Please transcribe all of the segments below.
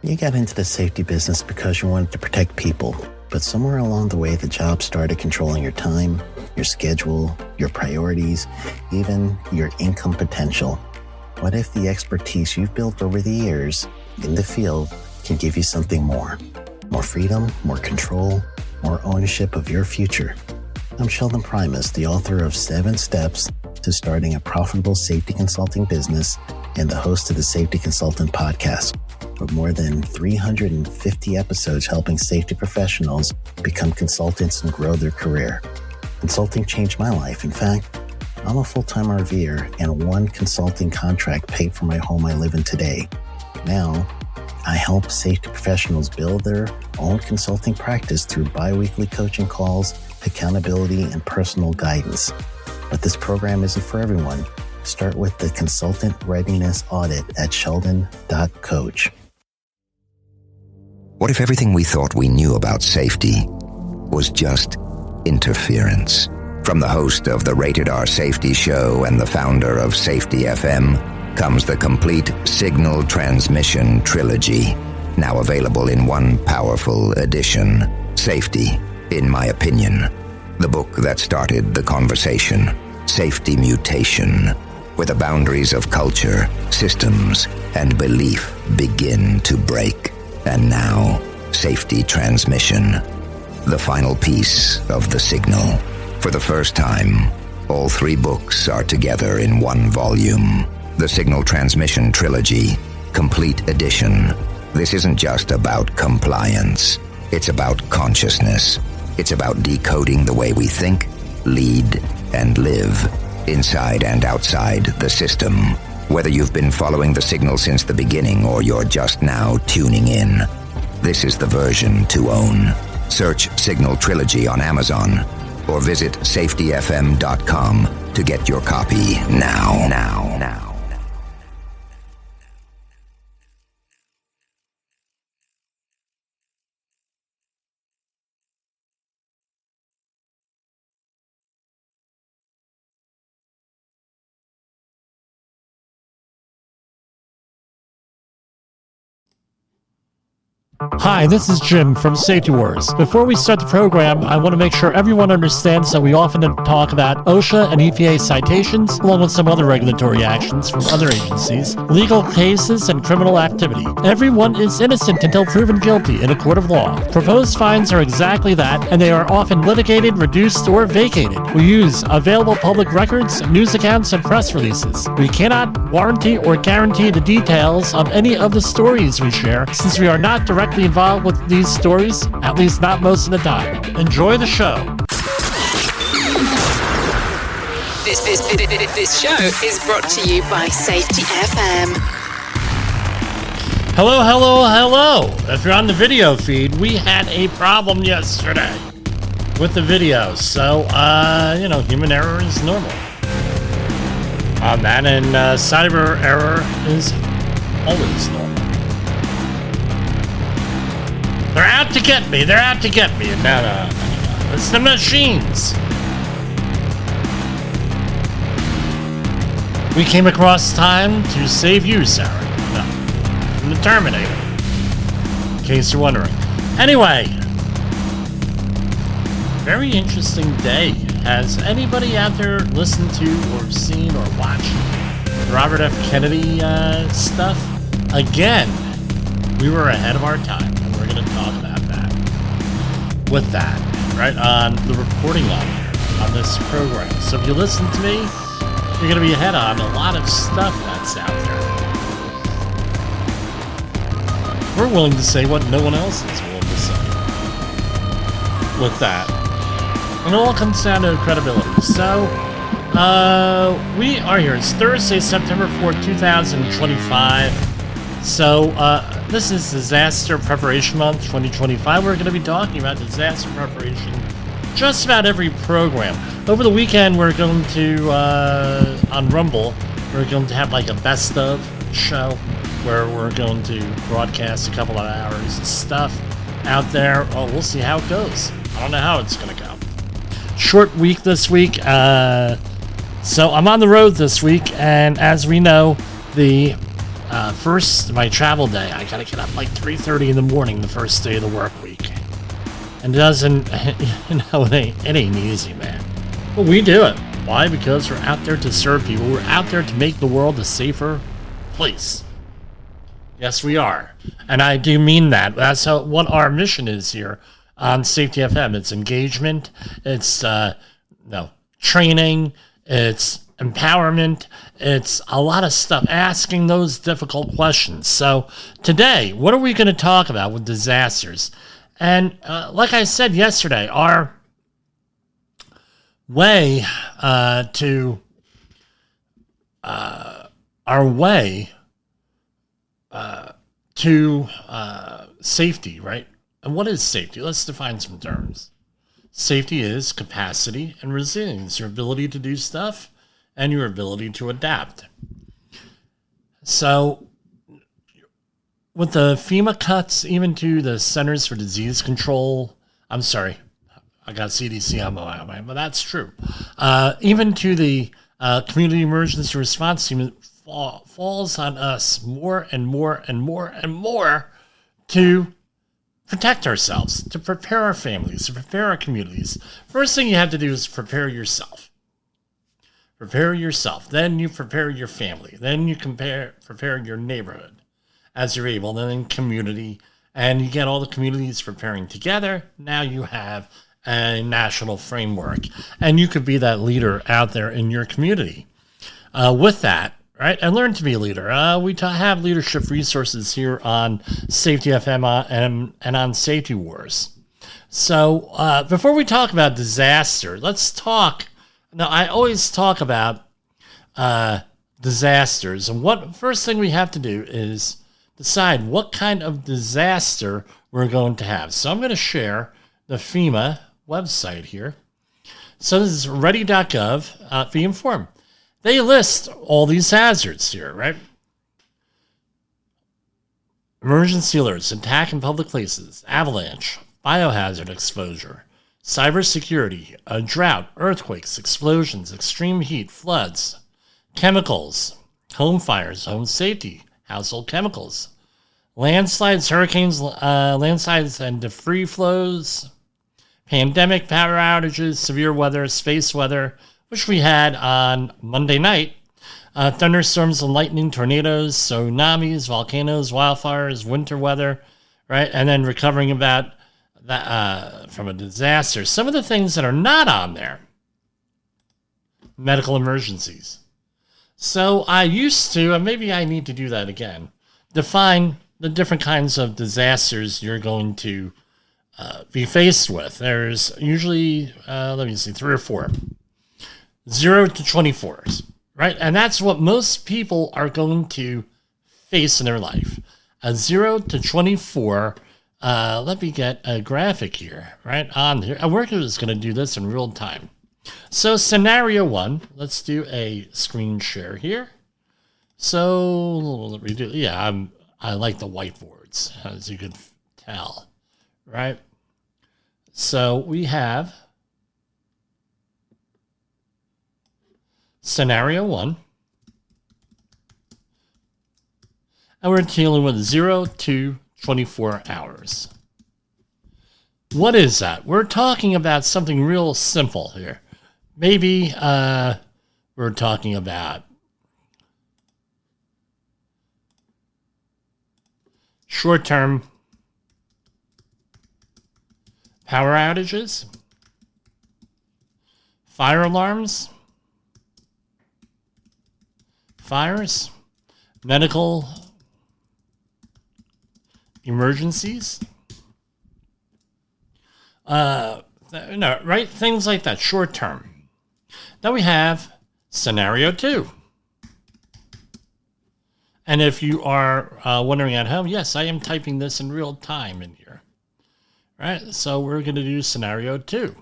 You got into the safety business because you wanted to protect people, but somewhere along the way, the job started controlling your time, your schedule, your priorities, even your income potential. What if the expertise you've built over the years in the field can give you something more? More freedom, more control, more ownership of your future. I'm Sheldon Primus, the author of 7 Steps to Starting a Profitable Safety Consulting Business and the host of the Safety Consultant Podcast, with more than 350 episodes helping safety professionals become consultants and grow their career. Consulting changed my life. In fact, I'm a full-time RVer, and one consulting contract paid for my home I live in today. Now, I help safety professionals build their own consulting practice through bi-weekly coaching calls, accountability, and personal guidance. But this program isn't for everyone. Start with the Consultant Readiness Audit at sheldon.coach. What if everything we thought we knew about safety was just interference? From the host of the Rated R Safety Show and the founder of Safety FM comes the complete Signal Transmission Trilogy, now available in one powerful edition. Safety, in my opinion, the book that started the conversation. Safety Mutation, where the boundaries of culture, systems, and belief begin to break. And now, Safety Transmission, the final piece of the signal. For the first time, all 3 books are together in one volume. The Signal Transmission Trilogy, Complete Edition. This isn't just about compliance. It's about consciousness. It's about decoding the way we think, lead, and live, inside and outside the system. Whether you've been following the signal since the beginning or you're just now tuning in, this is the version to own. Search Signal Trilogy on Amazon or visit safetyfm.com to get your copy now. Hi, this is Jim from Safety Wars. Before we start the program, I want to make sure everyone understands that we often talk about OSHA and EPA citations, along with some other regulatory actions from other agencies, legal cases, and criminal activity. Everyone is innocent until proven guilty in a court of law. Proposed fines are exactly that, and they are often litigated, reduced, or vacated. We use available public records, news accounts, and press releases. We cannot warranty or guarantee the details of any of the stories we share, since we are not directly involved with these stories, at least not most of the time. Enjoy the show. This show is brought to you by Safety FM. Hello. If you're on the video feed, we had a problem yesterday with the video. So, human error is normal. On that, and cyber error is always normal. They're out to get me. No. It's the machines. We came across time to save you, Sarah. No. From the Terminator. In case you're wondering. Anyway. Very interesting day. Has anybody out there listened to or seen or watched Robert F. Kennedy stuff? Again, we were ahead of our time. We're going to talk about that. With that, right on the reporting line here on this program. So if you listen to me, you're going to be ahead on a lot of stuff that's out there. We're willing to say what no one else is willing to say. With that. And it all comes down to credibility. So, we are here. It's Thursday, September 4th, 2025. So, this is Disaster Preparation Month 2025. We're going to be talking about disaster preparation just about every program. Over the weekend, we're going to, on Rumble, we're going to have like a best of show where we're going to broadcast a couple of hours of stuff out there. Oh, we'll see how it goes. I don't know how it's going to go. Short week this week. So I'm on the road this week, and as we know, the first, my travel day, I gotta get up like 3:30 in the morning the first day of the work week. And it doesn't, it ain't easy, man. But we do it. Why? Because we're out there to serve people. We're out there to make the world a safer place. Yes, we are. And I do mean that. That's what our mission is here on Safety FM. It's engagement. It's training. It's empowerment. It's a lot of stuff. Asking those difficult questions. So today, what are we going to talk about with disasters? And like I said yesterday, our way to safety, right? And what is safety? Let's define some terms. Safety is capacity and resilience, your ability to do stuff and your ability to adapt. So with the FEMA cuts, even to the Centers for Disease Control, I'm sorry, I got CDC on my mind, but that's true. Even to the community emergency response team, it falls on us more and more and more and more to protect ourselves, to prepare our families, to prepare our communities. First thing you have to do is prepare yourself. Prepare yourself. Then you prepare your family. Then you prepare your neighborhood as you're able. Then community. And you get all the communities preparing together. Now you have a national framework. And you could be that leader out there in your community. With that, right? And learn to be a leader. We have leadership resources here on Safety FM and on Safety Wars. So before we talk about disaster, let's talk. Now, I always talk about disasters. And first thing we have to do is decide what kind of disaster we're going to have. So I'm going to share the FEMA website here. So this is ready.gov. Be informed. They list all these hazards here, right? Emergency alerts, attack in public places, avalanche, biohazard exposure, cybersecurity, a drought, earthquakes, explosions, extreme heat, floods, chemicals, home fires, home safety, household chemicals, landslides, hurricanes, landslides and debris flows, pandemic, power outages, severe weather, space weather, which we had on Monday night, thunderstorms and lightning, tornadoes, tsunamis, volcanoes, wildfires, winter weather, right? And then recovering about that from a disaster. Some of the things that are not on there, medical emergencies. So I used to, and maybe I need to do that again, define the different kinds of disasters you're going to be faced with. There's usually, 3 or 4. 0 to 24s, right? And that's what most people are going to face in their life. A 0 to 24. Let me get a graphic here, right on here. And we're just going to do this in real time. So scenario 1, let's do a screen share here. So let me do, yeah, I like the whiteboards, as you can tell, right? So we have scenario 1, and we're dealing with 0 to 24 hours. What is that? We're talking about something real simple here. Maybe we're talking about short-term power outages, fire alarms, fires, medical emergencies, right? Things like that, short term. Then we have scenario 2. And if you are wondering at home, yes, I am typing this in real time in here. Right? So we're going to do scenario 2.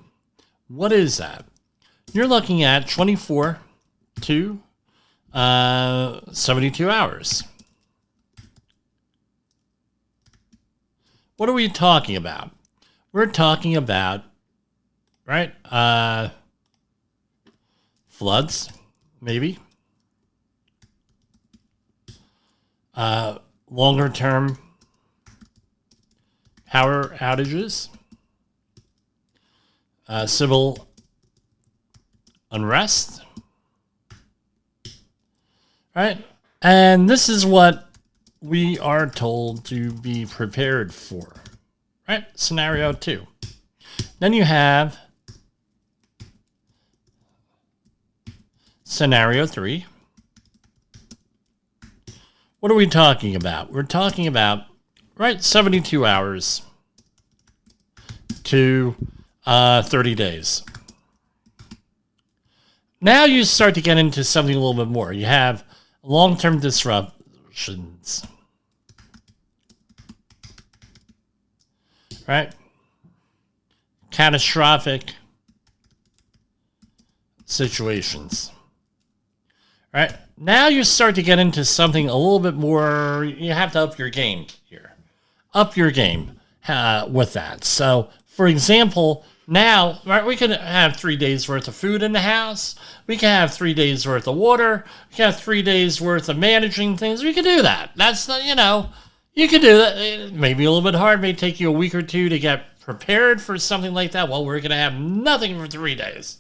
What is that? You're looking at 24 to 72 hours. What are we talking about? We're talking about, right, floods, maybe. longer term power outages, civil unrest, right? And this is what we are told to be prepared for, right? Scenario 2. Then you have scenario 3. What are we talking about? We're talking about, right, 72 hours to 30 days. Now you start to get into something a little bit more. You have long-term disruptions, right? Catastrophic situations, right? Now you start to get into something a little bit more. You have to up your game here. Up your game with that. So, for example, now, right, we can have 3 days worth of food in the house. We can have 3 days worth of water. We can have 3 days worth of managing things. We can do that. That's not, you can do that. It may be a little bit hard. It may take you a week or two to get prepared for something like that. Well, we're going to have nothing for 3 days.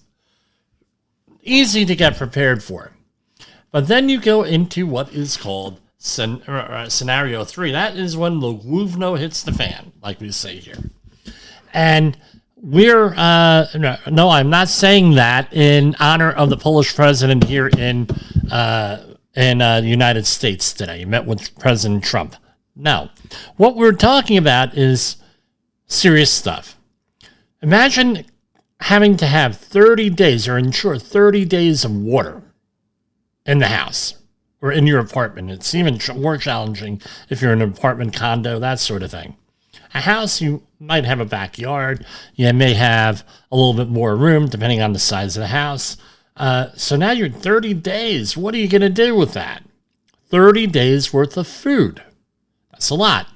Easy to get prepared for. But then you go into what is called scenario 3. That is when the Louvno hits the fan, like we say here. And we're, no, I'm not saying that in honor of the Polish president here in the United States today. He met with President Trump. No. What we're talking about is serious stuff. Imagine having to have 30 days or ensure 30 days of water in the house or in your apartment. It's even more challenging if you're in an apartment condo, that sort of thing. A house, you might have a backyard. You may have a little bit more room depending on the size of the house. So now you're 30 days. What are you going to do with that? 30 days worth of food. That's a lot.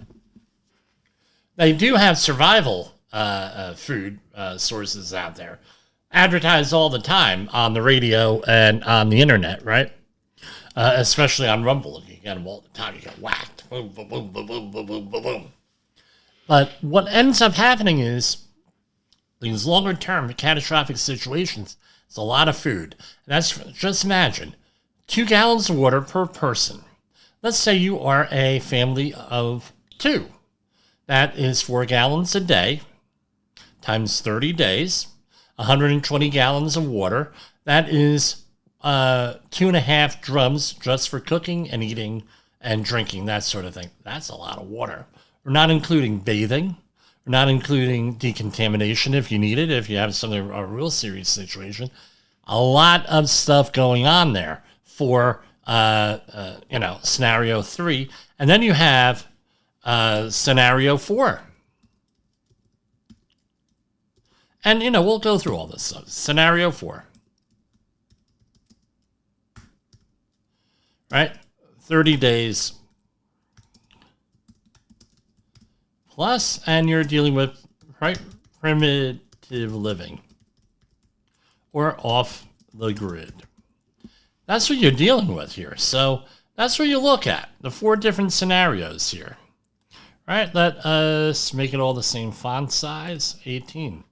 They do have survival food sources out there. Advertised all the time on the radio and on the internet, right? Especially on Rumble. You get them all the time. You get whacked. Boom, boom, boom, boom, boom, boom, boom, boom, boom. But what ends up happening is these longer-term catastrophic situations, it's a lot of food. And that's, just imagine, 2 gallons of water per person. Let's say you are a family of 2. That is 4 gallons a day times 30 days, 120 gallons of water. That is 2.5 drums just for cooking and eating and drinking, that sort of thing. That's a lot of water. We're not including bathing. We're not including decontamination if you need it, if you have something, a real serious situation. A lot of stuff going on there for, scenario 3. And then you have scenario 4. And, we'll go through all this stuff. Scenario 4. Right? 30 days plus, and you're dealing with, right, primitive living or off the grid. That's what you're dealing with here. So that's what you look at, the 4 different scenarios here. Right, let us make it all the same font size, 18.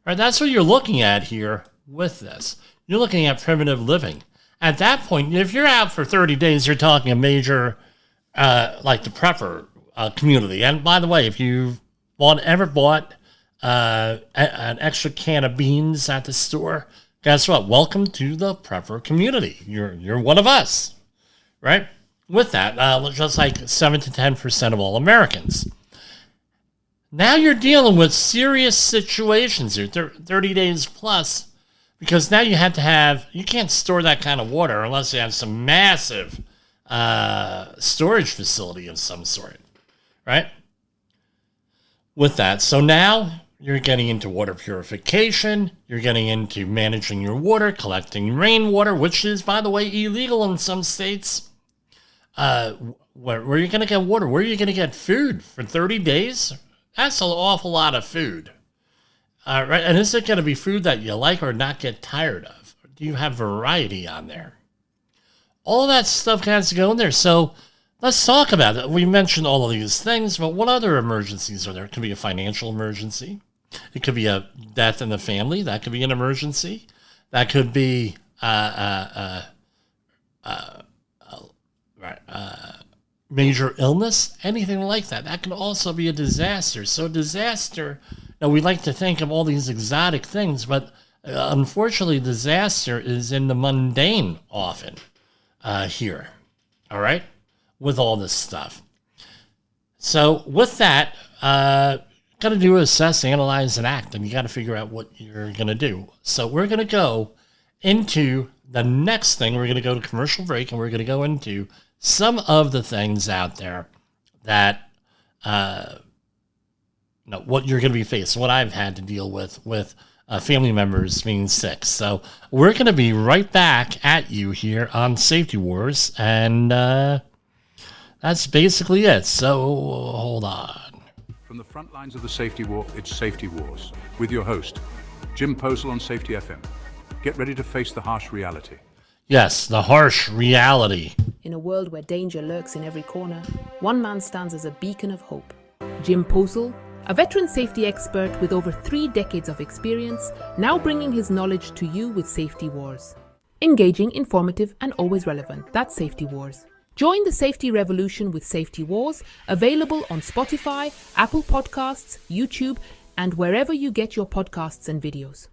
Right, that's what you're looking at here with this. You're looking at primitive living. At that point, if you're out for 30 days, you're talking a major, like the prepper community. And by the way, if you've ever bought an extra can of beans at the store, guess what? Welcome to the prepper community. You're one of us, right? With that, just like 7 to 10% of all Americans. Now you're dealing with serious situations here, 30 days plus, because now you can't store that kind of water unless you have some massive storage facility of some sort, right? With that, so now you're getting into water purification, you're getting into managing your water, collecting rainwater, which is, by the way, illegal in some states. Where are you going to get water? Where are you going to get food for 30 days? That's an awful lot of food. Right? And is it going to be food that you like or not get tired of? Do you have variety on there? All that stuff has to go in there. So let's talk about it. We mentioned all of these things, but what other emergencies are there? It could be a financial emergency. It could be a death in the family. That could be an emergency. That could be major illness, anything like that. That can also be a disaster. So disaster, now we like to think of all these exotic things, but unfortunately disaster is in the mundane often here, all right, with all this stuff. So with that, got to do assess, analyze, and act, and you got to figure out what you're going to do. So we're going to go into the next thing. We're going to go to commercial break, and we're going to go into some of the things out there that, what you're going to be faced, what I've had to deal with family members being sick. So we're going to be right back at you here on Safety Wars, and that's basically it. So hold on. From the front lines of the safety war, it's Safety Wars, with your host, Jim Posel on Safety FM. Get ready to face the harsh reality. Yes, the harsh reality. In a world where danger lurks in every corner, one man stands as a beacon of hope. Jim Posel, a veteran safety expert with over 3 decades of experience, now bringing his knowledge to you with Safety Wars. Engaging, informative, and always relevant. That's Safety Wars. Join the safety revolution with Safety Wars, available on Spotify, Apple Podcasts, YouTube, and wherever you get your podcasts and videos.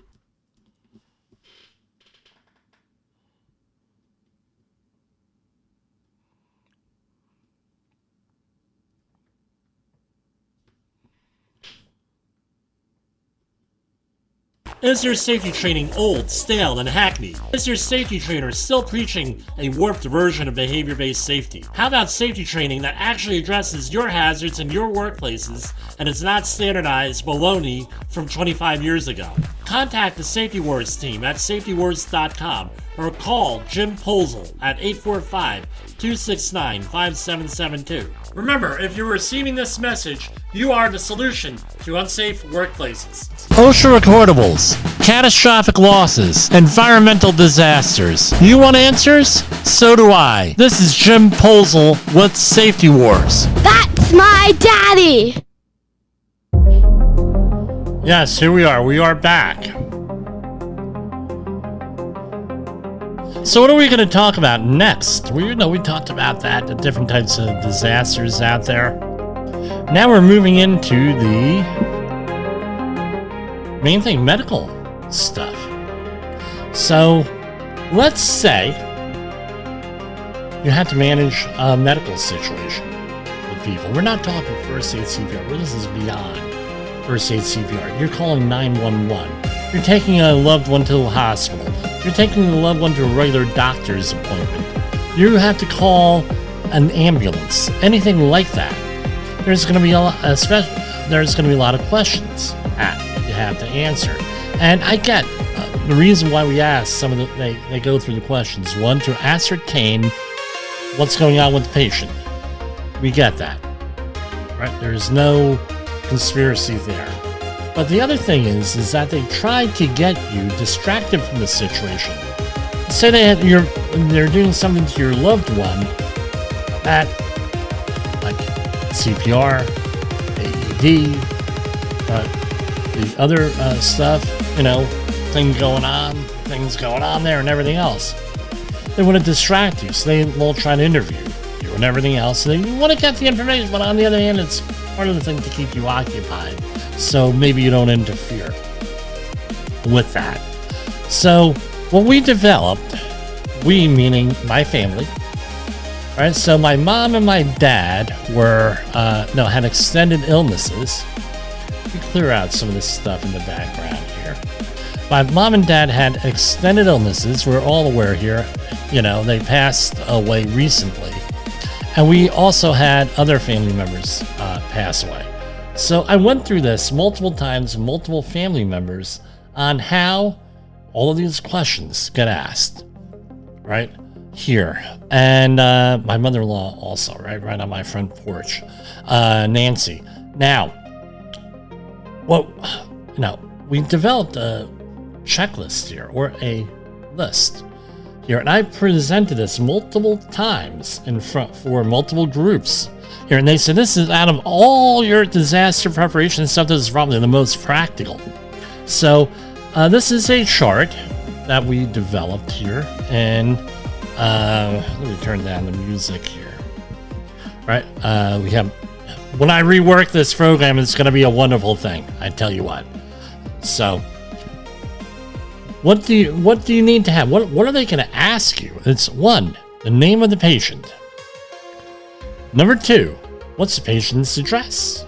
Is your safety training old, stale, and hackneyed? Is your safety trainer still preaching a warped version of behavior-based safety? How about safety training that actually addresses your hazards in your workplaces and is not standardized baloney from 25 years ago? Contact the Safety Wars team at safetywars.com or call Jim Posel at 845-269-5772. Remember, if you're receiving this message, you are the solution to unsafe workplaces. OSHA recordables, catastrophic losses, environmental disasters. You want answers? So do I. This is Jim Posel with Safety Wars. That's my daddy! Yes, here we are. We are back. So what are we going to talk about next? We talked about that, the different types of disasters out there. Now we're moving into the main thing, medical stuff. So let's say you have to manage a medical situation with people. We're not talking first aid CPR. This is beyond first aid CPR. You're calling 911. You're taking a loved one to a hospital. You're taking a loved one to a regular doctor's appointment. You have to call an ambulance. Anything like that. There's going to be a lot of questions that you have to answer. And I get the reason why we ask some of they go through the questions. One, to ascertain what's going on with the patient. We get that. Right? There's no conspiracy there. But the other thing is that they try to get you distracted from the situation. Say they're doing something to your loved one that, like CPR, AED, the other stuff, things going on there and everything else. They want to distract you, so they will try to interview you and everything else. So they want to get the information, but on the other hand, it's part of the thing to keep you occupied. So maybe you don't interfere with that. So what we developed, we meaning my family, right? So my mom and my dad had extended illnesses. Let me clear out some of this stuff in the background here. My mom and dad had extended illnesses. We're all aware here. They passed away recently. And we also had other family members pass away. So I went through this multiple times, multiple family members, on how all of these questions get asked, right here. And my mother-in-law also, right on my front porch, Nancy. Now, we developed a checklist here, or a list here, and I've presented this multiple times in front for multiple groups here, and they said this is out of all your disaster preparation stuff, this is probably the most practical. So this is a chart that we developed here, and let me turn down the music here. Right, we have. When I rework this program, it's going to be a wonderful thing. I tell you what. So, what do you need to have? What are they going to ask you? It's 1, the name of the patient. Number 2, what's the patient's address?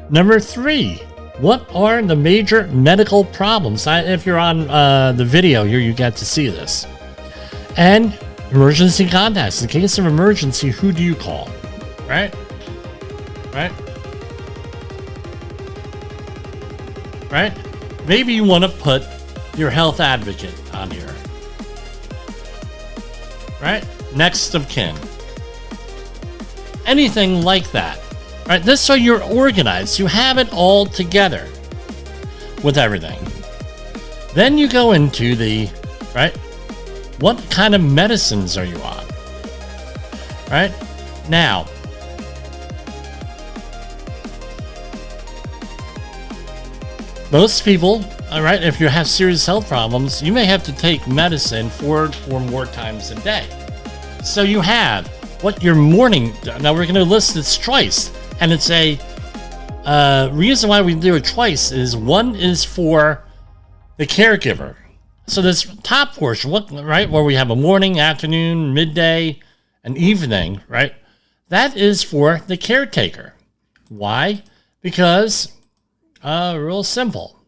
Number 3, what are the major medical problems? If you're on the video here, you get to see this. And emergency contacts. In case of emergency, who do you call? Right? Right? Maybe you want to put your health advocate on here. Right? Next of kin. Anything like that. Right? This so you're organized. You have it all together with everything. Then you go into the, right? What kind of medicines are you on? Right? Now, most people, all right, if you have serious health problems, you may have to take medicine 4 or more times a day. So you have what your morning, now we're going to list this twice, and it's a reason why we do it twice is 1 is for the caregiver. So this top portion, right, where we have a morning, afternoon, midday, and evening, right, that is for the caretaker. Why? Because real simple.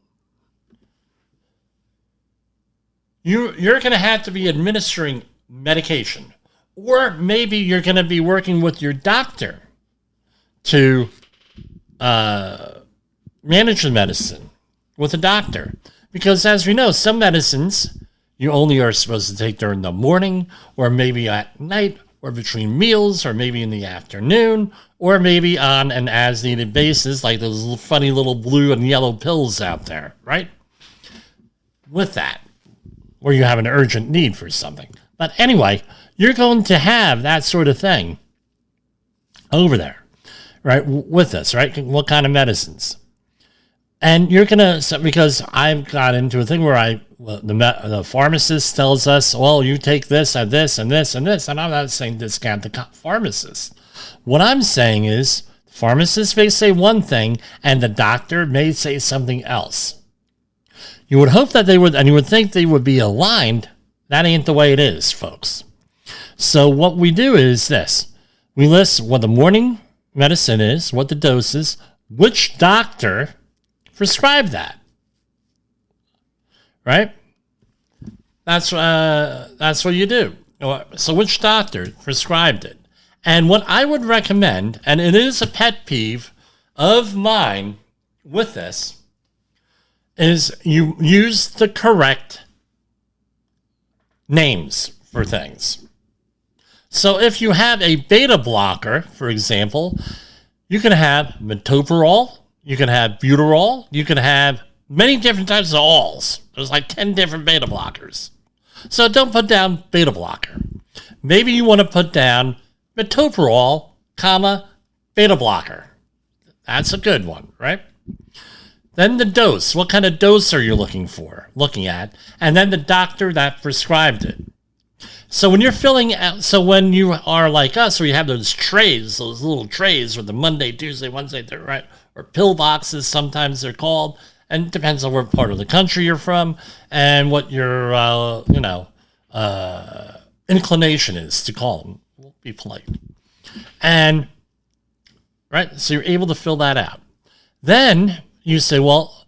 You're going to have to be administering medication, or maybe you're going to be working with your doctor to manage the medicine with a doctor. Because as we know, some medicines you only are supposed to take during the morning, or maybe at night, or between meals, or maybe in the afternoon, or maybe on an as-needed basis, like those funny little blue and yellow pills out there, right? With that, or you have an urgent need for something. But anyway, you're going to have that sort of thing over there, right, with us, right? What kind of medicines? And you're going to, because I've got into a thing where the pharmacist tells us, well, you take this and this and this and this, and I'm not saying discount the pharmacist. What I'm saying is, the pharmacist may say one thing, and the doctor may say something else. You would hope that they would, and you would think they would be aligned. That ain't the way it is, folks. So what we do is this. We list what the morning medicine is, what the dose is, which doctor prescribed that. Right? That's what you do. So which doctor prescribed it? And what I would recommend, and it is a pet peeve of mine with this, is you use the correct names for things. So if you have a beta blocker, for example, you can have metoprolol, you can have buterol, you can have many different types of alls. There's like 10 different beta blockers. So don't put down beta blocker. Maybe you want to put down metoprolol, beta blocker. That's a good one, right? Then the dose. What kind of dose are you looking at? And then the doctor that prescribed it. So when you're filling out, so when you are like us, where you have those trays, those little trays with the Monday, Tuesday, Wednesday, Thursday, right? Or pill boxes, sometimes they're called, and it depends on what part of the country you're from and what your, inclination is to call them. We'll be polite. And, right, so you're able to fill that out. Then you say, well,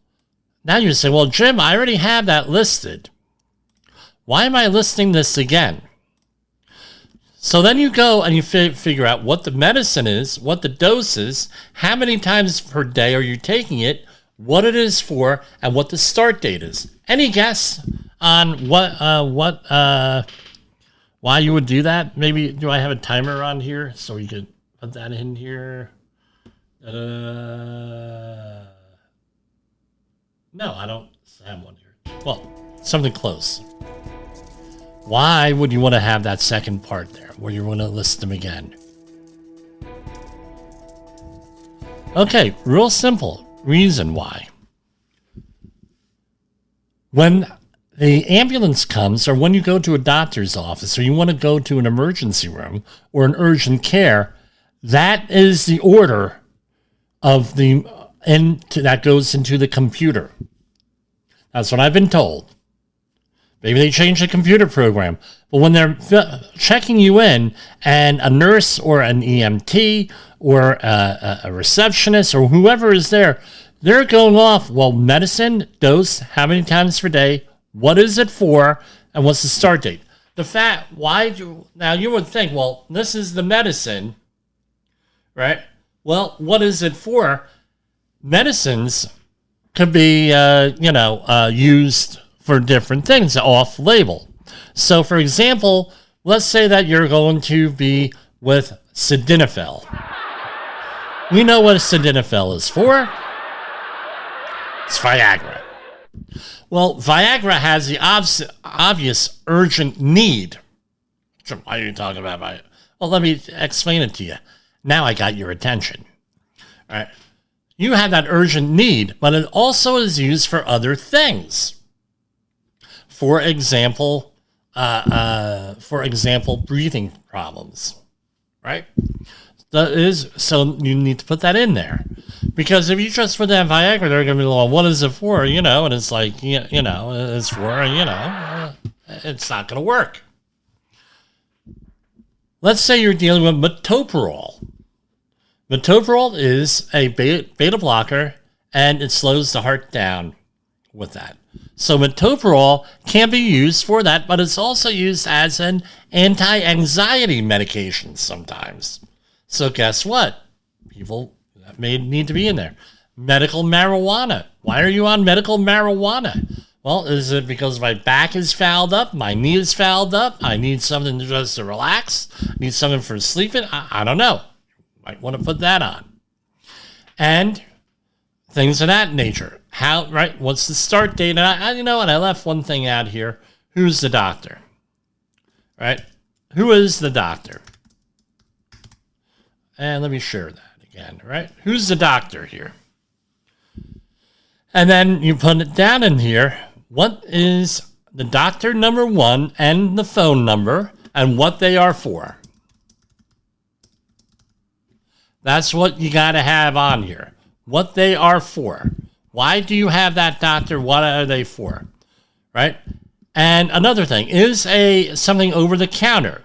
Jim, I already have that listed. Why am I listing this again? So then you go and you figure out what the medicine is, what the dose is, how many times per day are you taking it, what it is for, and what the start date is. Any guess on why you would do that? Maybe, do I have a timer on here so you could put that in here? No, I don't have one here. Well, something close. Why would you want to have that second part there where you want to list them again? Okay, real simple reason why. When the ambulance comes, or when you go to a doctor's office, or you want to go to an emergency room or an urgent care, that is the order of that goes into the computer. That's what I've been told. Maybe they changed the computer program, but when they're checking you in, and a nurse or an EMT or a receptionist or whoever is there, they're going off, well, medicine, dose, how many times per day, what is it for, and what's the start date? Now you would think, well, this is the medicine, right? Well, what is it for? Medicines could be, used for different things off-label. So, for example, let's say that you're going to be with sildenafil. We know what sildenafil is for. It's Viagra. Well, Viagra has the obvious urgent need. Why are you talking about Viagra? Well, let me explain it to you. Now I got your attention. All right. You have that urgent need, but it also is used for other things. For example, breathing problems, right? So you need to put that in there, because if you just put that Viagra, they're going to be like, what is it for? And it's like, it's for, it's not going to work. Let's say you're dealing with metoprolol. Metoprolol is a beta blocker, and it slows the heart down with that. So metoprolol can be used for that, but it's also used as an anti-anxiety medication sometimes. So guess what? People that may need to be in there. Medical marijuana. Why are you on medical marijuana? Well, is it because my back is fouled up? My knee is fouled up? I need something just to relax? Need something for sleeping? I don't know. Might want to put that on. And things of that nature. What's the start date? And I left one thing out here. Who's the doctor? Right? Who is the doctor? And let me share that again, right? Who's the doctor here? And then you put it down in here. What is the doctor number one and the phone number and what they are for? That's what you got to have on here. What they are for. Why do you have that doctor? What are they for? Right? And another thing, is something over the counter.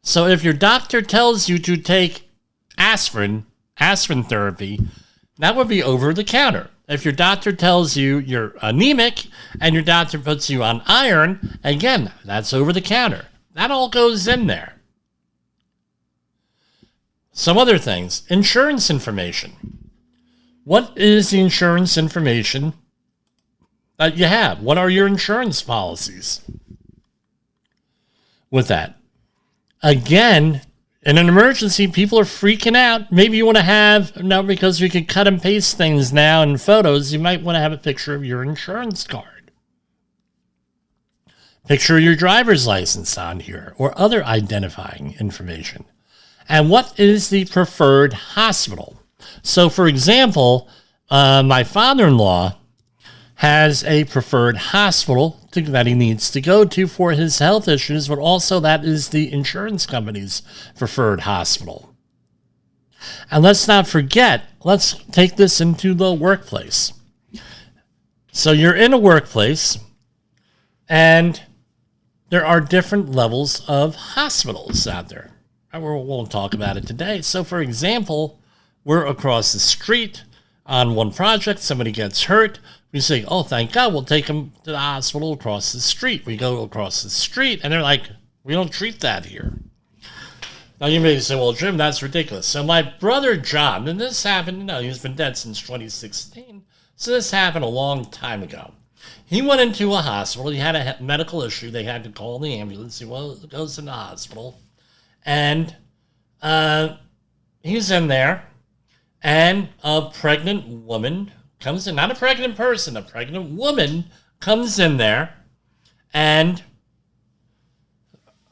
So if your doctor tells you to take aspirin therapy, that would be over the counter. If your doctor tells you you're anemic and your doctor puts you on iron, again, that's over the counter. That all goes in there. Some other things, insurance information. What is the insurance information that you have? What are your insurance policies with that? Again, in an emergency, people are freaking out. Maybe you want to have, because we could cut and paste things now in photos, you might want to have a picture of your insurance card. Picture of your driver's license on here or other identifying information. And what is the preferred hospital? So, for example, my father-in-law has a preferred hospital that he needs to go to for his health issues, but also that is the insurance company's preferred hospital. And let's not forget, let's take this into the workplace. So you're in a workplace, and there are different levels of hospitals out there. We won't talk about it today. So, for example, we're across the street on one project. Somebody gets hurt. We say, oh, thank God, we'll take them to the hospital across the street. We go across the street, and they're like, we don't treat that here. Now, you may say, well, Jim, that's ridiculous. So my brother John, and this happened, he's been dead since 2016, so this happened a long time ago. He went into a hospital. He had a medical issue. They had to call the ambulance. He goes in the hospital, and he's in there, and a pregnant woman comes in. Not a pregnant person, a pregnant woman comes in there, and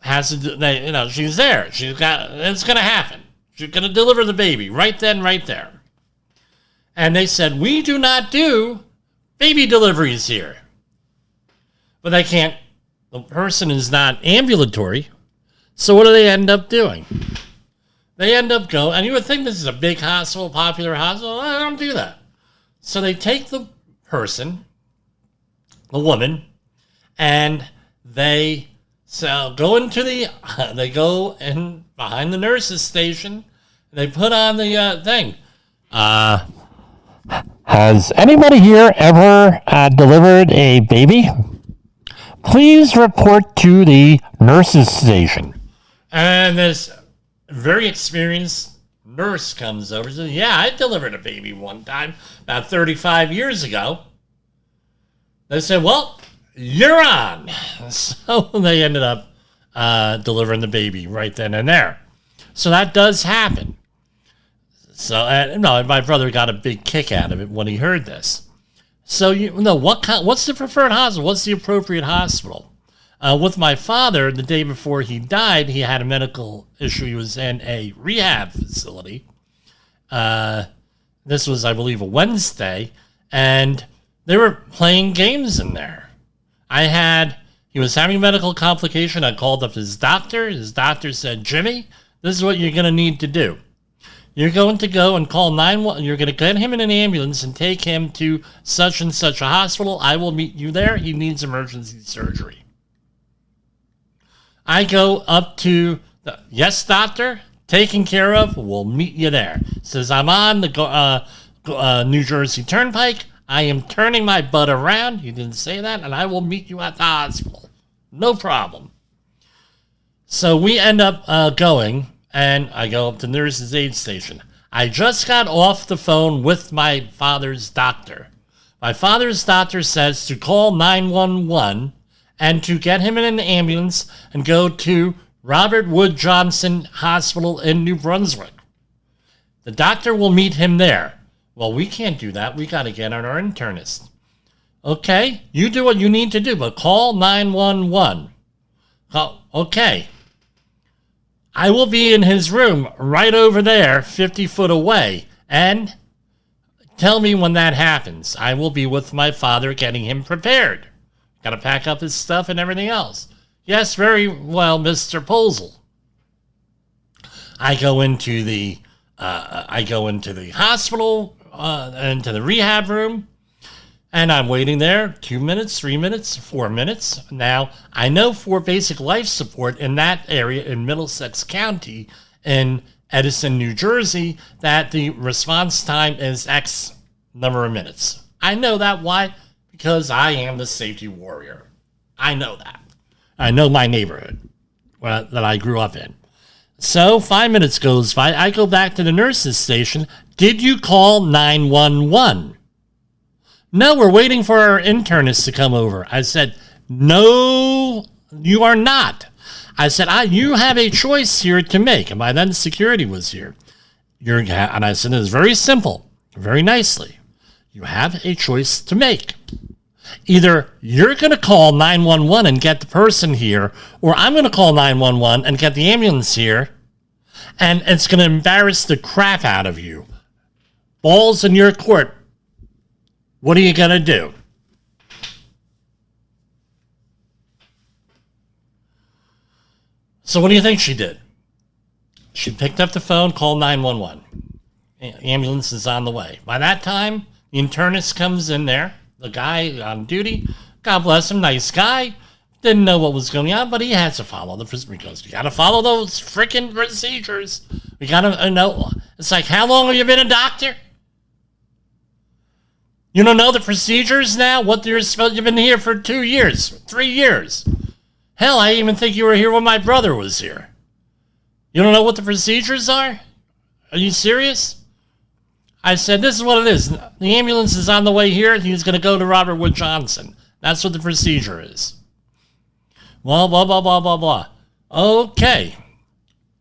has to, she's there. It's going to happen. She's going to deliver the baby right then, right there. And they said, we do not do baby deliveries here. But they can't, the person is not ambulatory. So what do they end up doing? They end up going, and you would think this is a big hospital, popular hospital. I don't do that. So they take the person, the woman, and they go in behind the nurse's station. They put on the thing. Has anybody here ever delivered a baby? Please report to the nurse's station. And this very experienced nurse comes over and says, yeah, I delivered a baby one time about 35 years ago. They said, well, you're on. So they ended up delivering the baby right then and there. So that does happen. So, my brother got a big kick out of it when he heard this. So, what's the preferred hospital? What's the appropriate hospital? With my father, the day before he died, he had a medical issue. He was in a rehab facility. This was, I believe, a Wednesday, and they were playing games in there. He was having a medical complication. I called up his doctor. His doctor said, Jimmy, this is what you're going to need to do. You're going to go and call 911. You're going to get him in an ambulance and take him to such and such a hospital. I will meet you there. He needs emergency surgery. I go up to yes, doctor, taken care of. We'll meet you there. Says, I'm on the New Jersey Turnpike. I am turning my butt around. He didn't say that. And I will meet you at the hospital. No problem. So we end up going. And I go up to nurse's aid station. I just got off the phone with my father's doctor. My father's doctor says to call 911 and to get him in an ambulance and go to Robert Wood Johnson Hospital in New Brunswick. The doctor will meet him there. Well, we can't do that. We got to get on our internist. Okay, you do what you need to do, but call 911. Oh, okay. I will be in his room right over there, 50 foot away, and tell me when that happens. I will be with my father getting him prepared. Got to pack up his stuff and everything else. Yes, very well, Mr. Posel. I go into the hospital, into the rehab room, and I'm waiting there 2 minutes, 3 minutes, 4 minutes. Now, I know for basic life support in that area in Middlesex County in Edison, New Jersey, that the response time is X number of minutes. I know that. Why? Because I am the safety warrior. I know that. I know my neighborhood that I grew up in. So 5 minutes goes by. I go back to the nurse's station. Did you call 911? No, we're waiting for our internist to come over. I said, no, you are not. I said, you have a choice here to make. And by then, security was here. And I said, it's very simple, very nicely. You have a choice to make. Either you're going to call 911 and get the person here, or I'm going to call 911 and get the ambulance here, and it's going to embarrass the crap out of you. Ball's in your court. What are you going to do? So what do you think she did? She picked up the phone, called 911. Ambulance is on the way. By that time, the internist comes in there. The guy on duty, God bless him, nice guy. Didn't know what was going on, but he has to follow the procedures. Because we got to follow those freaking procedures. We got to know. It's like, how long have you been a doctor? You don't know the procedures now? What you're supposed? You've been here for 2 years, 3 years. Hell, I even think you were here when my brother was here. You don't know what the procedures are? Are you serious? I said, this is what it is. The ambulance is on the way here. He's going to go to Robert Wood Johnson. That's what the procedure is. Blah, blah, blah, blah, blah, blah. Okay.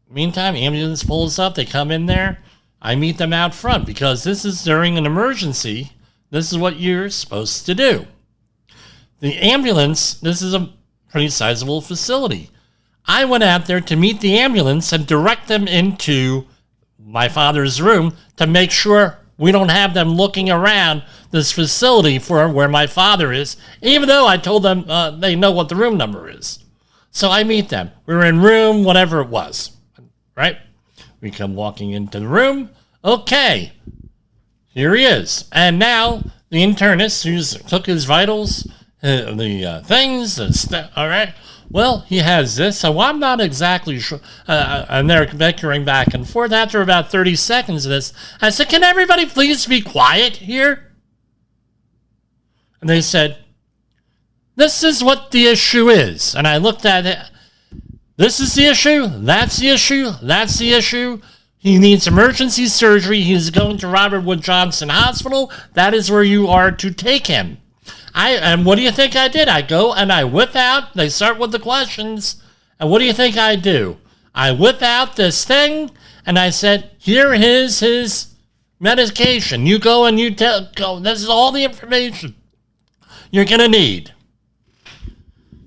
Meantime, ambulance pulls up. They come in there. I meet them out front because this is during an emergency. This is what you're supposed to do. The ambulance, this is a pretty sizable facility. I went out there to meet the ambulance and direct them into my father's room to make sure we don't have them looking around this facility for where my father is, even though I told them they know what the room number is. So I meet them. We were in room, whatever it was, right? We come walking into the room. Okay, here he is. And now the internist who took his vitals, all right, well, he has this. So I'm not exactly sure. And they're bickering back and forth. After about 30 seconds of this, I said, can everybody please be quiet here? And they said, this is what the issue is. And I looked at it. This is the issue. That's the issue. That's the issue. He needs emergency surgery. He's going to Robert Wood Johnson Hospital. That is where you are to take him. And what do you think I did? I go and I whip out. They start with the questions. And what do you think I do? I whip out this thing and I said, here is his medication. You go and you go. This is all the information you're going to need.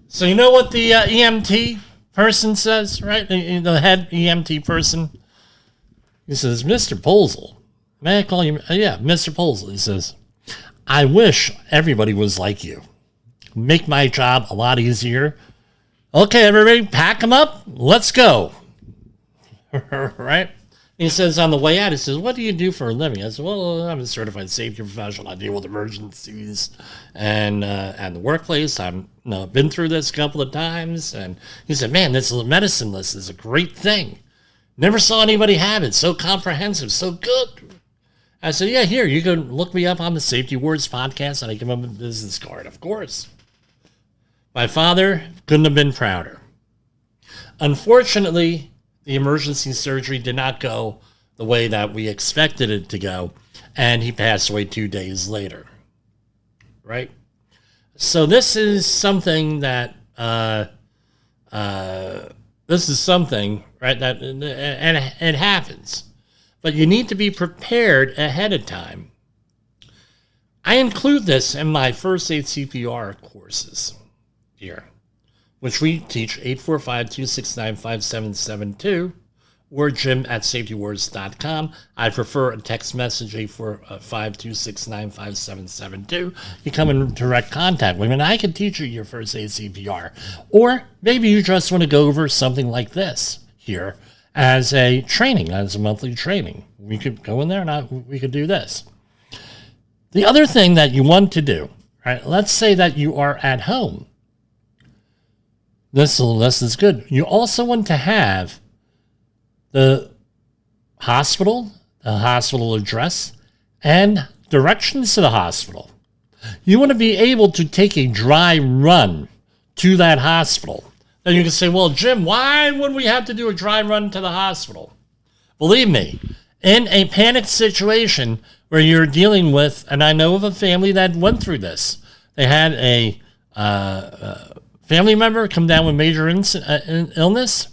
So you know what the EMT person says, right? The head EMT person. He says, Mr. Polzel. May I call you? Yeah, Mr. Polzel. He says, I wish everybody was like you. Make my job a lot easier. Okay, everybody, pack them up. Let's go. Right? He says on the way out, he says, what do you do for a living? I said, well, I'm a certified safety professional. I deal with emergencies and the workplace. I've been through this a couple of times. And he said, man, this medicine list is a great thing. Never saw anybody have it. So comprehensive, so good. I said, yeah, here, you can look me up on the Safety Words podcast, and I give him a business card, of course. My father couldn't have been prouder. Unfortunately, the emergency surgery did not go the way that we expected it to go, and he passed away 2 days later, right? So this is something that, right, that and it happens. But you need to be prepared ahead of time. I include this in my first aid CPR courses here, which we teach 845-269-5772 or jim@safetywords.com. I prefer a text message, 845-269-5772. You come in direct contact with me, and I can teach you your first aid CPR. Or maybe you just want to go over something like this here as a training, as a monthly training. We could go in there and we could do this. The other thing that you want to do, right? Let's say that you are at home. This is good. You also want to have the hospital address, and directions to the hospital. You want to be able to take a dry run to that hospital. Then you can say, well, Jim, why would we have to do a dry run to the hospital? Believe me, in a panic situation where you're dealing with, and I know of a family that went through this. They had a family member come down with major illness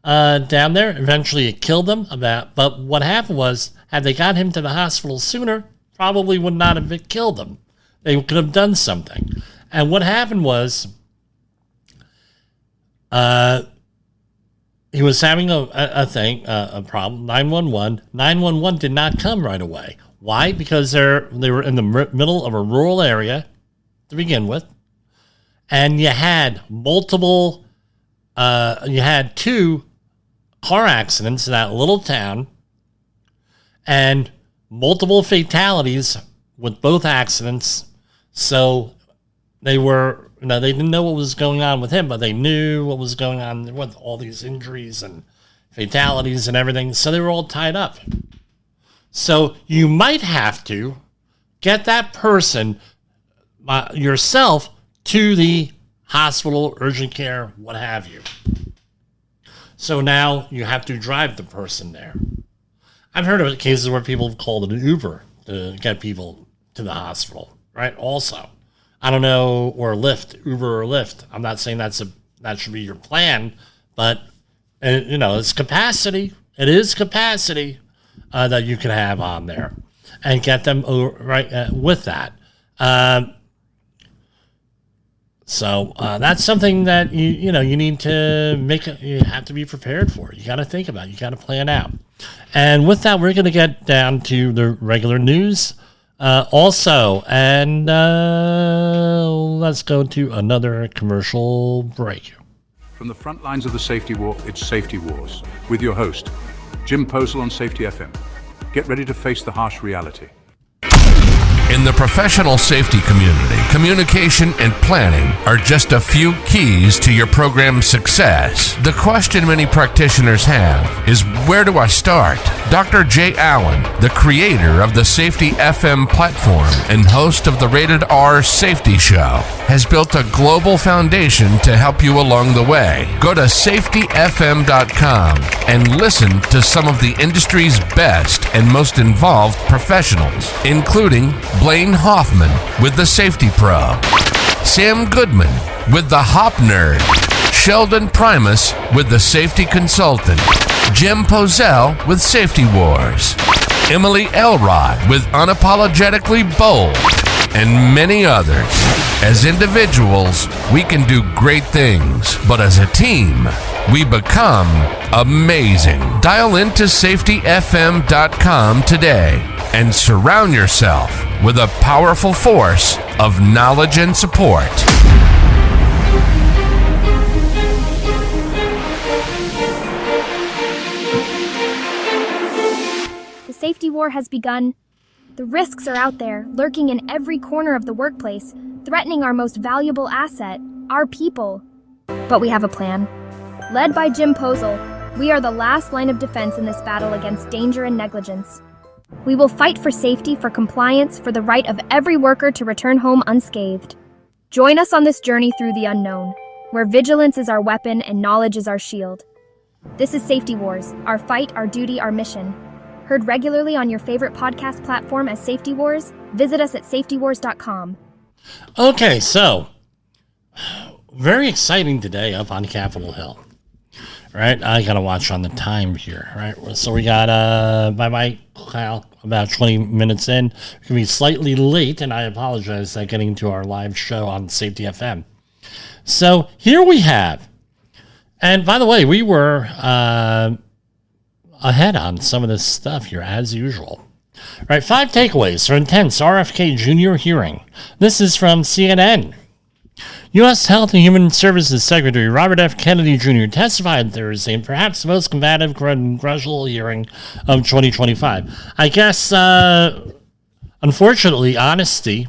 down there. Eventually it killed them. But what happened was, had they got him to the hospital sooner, probably would not have killed him. They could have done something. And what happened was, he was having a problem, 911. 911 did not come right away. Why? Because they were in the middle of a rural area to begin with. And you had you had 2 car accidents in that little town and multiple fatalities with both accidents. So they were, they didn't know what was going on with him, but they knew what was going on with all these injuries and fatalities and everything. So they were all tied up. So you might have to get that person yourself to the hospital, urgent care, what have you. So now you have to drive the person there. I've heard of cases where people have called an Uber to get people to the hospital, right? Also, I don't know, or Lyft, Uber or Lyft. I'm not saying that should be your plan, but it's capacity. It is capacity that you can have on there, and get them right with that. So that's something that you need to you have to be prepared for. You got to think about it. You got to plan out. And with that, we're going to get down to the regular news also. And let's go to another commercial break. From the front lines of the safety war, it's Safety Wars. With your host, Jim Posel on Safety FM. Get ready to face the harsh reality. In the professional safety community, communication and planning are just a few keys to your program's success. The question many practitioners have is, where do I start? Dr. Jay Allen, the creator of the Safety FM platform and host of the Rated R Safety Show, has built a global foundation to help you along the way. Go to safetyfm.com and listen to some of the industry's best and most involved professionals, including Blaine Hoffman with the Safety Pro, Sam Goodman with the Hop Nerd, Sheldon Primus with the Safety Consultant, Jim Posel with Safety Wars, Emily Elrod with Unapologetically Bold, and many others. As individuals, we can do great things, but as a team, we become amazing. Dial into safetyfm.com today and surround yourself with a powerful force of knowledge and support. The safety war has begun. The risks are out there, lurking in every corner of the workplace, threatening our most valuable asset, our people. But we have a plan. Led by Jim Posel, we are the last line of defense in this battle against danger and negligence. We will fight for safety, for compliance, for the right of every worker to return home unscathed. Join us on this journey through the unknown, where vigilance is our weapon and knowledge is our shield. This is Safety Wars, our fight, our duty, our mission. Heard regularly on your favorite podcast platform as Safety Wars, visit us at safetywars.com. Okay, so very exciting today up on Capitol Hill. Right, I gotta watch on the time here. Right, so we got by my count about 20 minutes in. We're gonna be slightly late, and I apologize for getting to our live show on Safety FM. So here we have, and by the way, we were ahead on some of this stuff here as usual. Right, 5 takeaways for intense RFK Jr. hearing. This is from CNN. U.S. Health and Human Services Secretary Robert F. Kennedy Jr. testified Thursday in perhaps the most combative congressional hearing of 2025. I guess, unfortunately, honesty,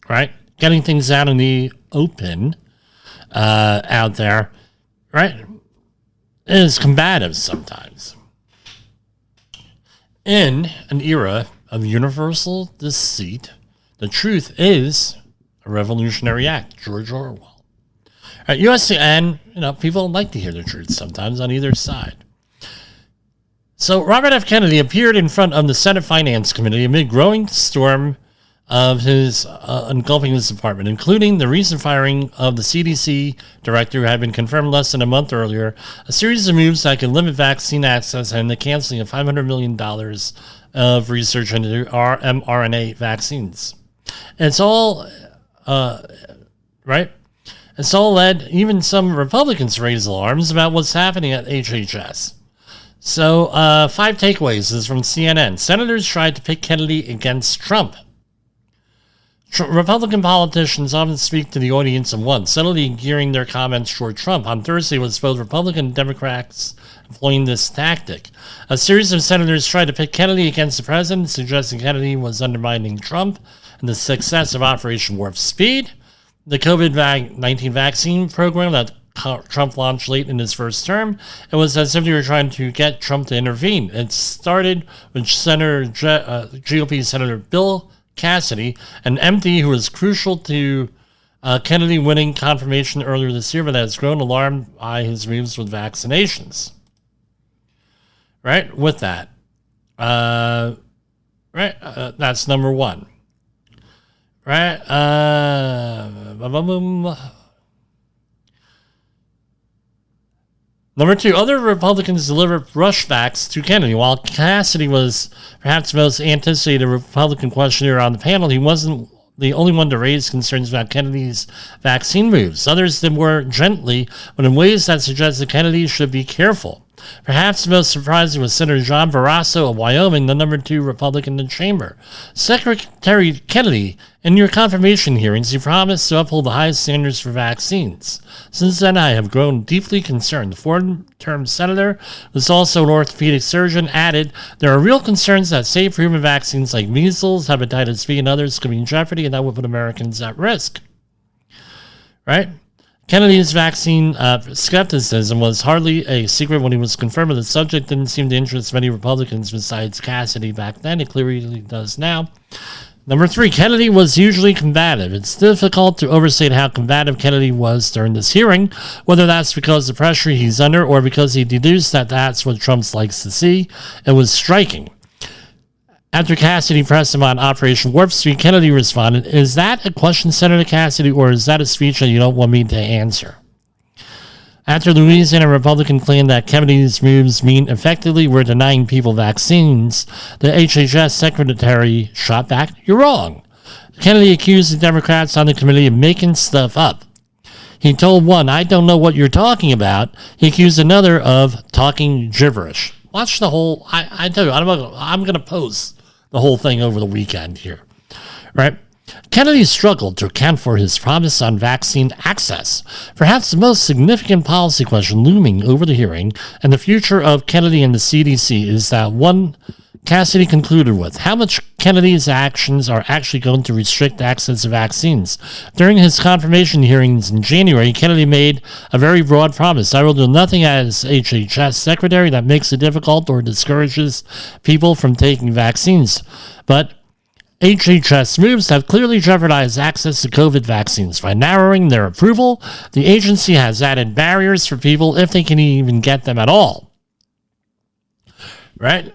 right, getting things out in the open out there, right, is combative sometimes. In an era of universal deceit, the truth is a revolutionary act, George Orwell. At USCN, people don't like to hear the truth sometimes on either side. So Robert F. Kennedy appeared in front of the Senate Finance Committee amid growing storm of his engulfing his department, including the recent firing of the CDC director who had been confirmed less than a month earlier, a series of moves that could limit vaccine access, and the canceling of $500 million of research into mRNA vaccines. It's all... right? It's all led, even some Republicans raise alarms about what's happening at HHS. So, 5 takeaways is from CNN. Senators tried to pick Kennedy against Trump. Republican politicians often speak to the audience of one, subtly gearing their comments toward Trump. On Thursday, it was both Republican and Democrats employing this tactic. A series of senators tried to pit Kennedy against the president, suggesting Kennedy was undermining Trump and the success of Operation Warp Speed, the COVID-19 vaccine program that Trump launched late in his first term. It was as if they were trying to get Trump to intervene. It started with GOP Senator Bill Cassidy, an MD who was crucial to Kennedy winning confirmation earlier this year, but has grown alarmed by his moves with vaccinations. Right, with that. That's number 1. Right, Number 2, other Republicans delivered rushbacks to Kennedy. While Cassidy was perhaps the most anticipated Republican questioner on the panel, he wasn't the only one to raise concerns about Kennedy's vaccine moves. Others did more gently, but in ways that suggested Kennedy should be careful. Perhaps the most surprising was Senator John Barrasso of Wyoming, the number 2 Republican in the chamber. Secretary Kennedy, in your confirmation hearings, you promised to uphold the highest standards for vaccines. Since then, I have grown deeply concerned. The four-term senator, who is also an orthopedic surgeon, added, there are real concerns that safe, proven vaccines like measles, hepatitis B, and others could be in jeopardy, and that would put Americans at risk. Right? Kennedy's vaccine skepticism was hardly a secret when he was confirmed, but the subject didn't seem to interest many Republicans besides Cassidy back then. It clearly does now. Number 3, Kennedy was usually combative. It's difficult to overstate how combative Kennedy was during this hearing, whether that's because of the pressure he's under or because he deduced that that's what Trump likes to see. It was striking. After Cassidy pressed him on Operation Warp Speed, Kennedy responded, is that a question, Senator Cassidy, or is that a speech that you don't want me to answer? After Louisiana Republican claimed that Kennedy's moves mean effectively we're denying people vaccines, the HHS secretary shot back, you're wrong. Kennedy accused the Democrats on the committee of making stuff up. He told one, I don't know what you're talking about. He accused another of talking gibberish. Watch the whole, I tell you, I'm going to post the whole thing over the weekend here, right? Kennedy struggled to account for his promise on vaccine access. Perhaps the most significant policy question looming over the hearing and the future of Kennedy and the CDC is that one Cassidy concluded with, how much Kennedy's actions are actually going to restrict access to vaccines. During his confirmation hearings in January, Kennedy made a very broad promise. I will do nothing as HHS secretary that makes it difficult or discourages people from taking vaccines. But HHS moves have clearly jeopardized access to COVID vaccines. By narrowing their approval, the agency has added barriers for people if they can even get them at all. Right?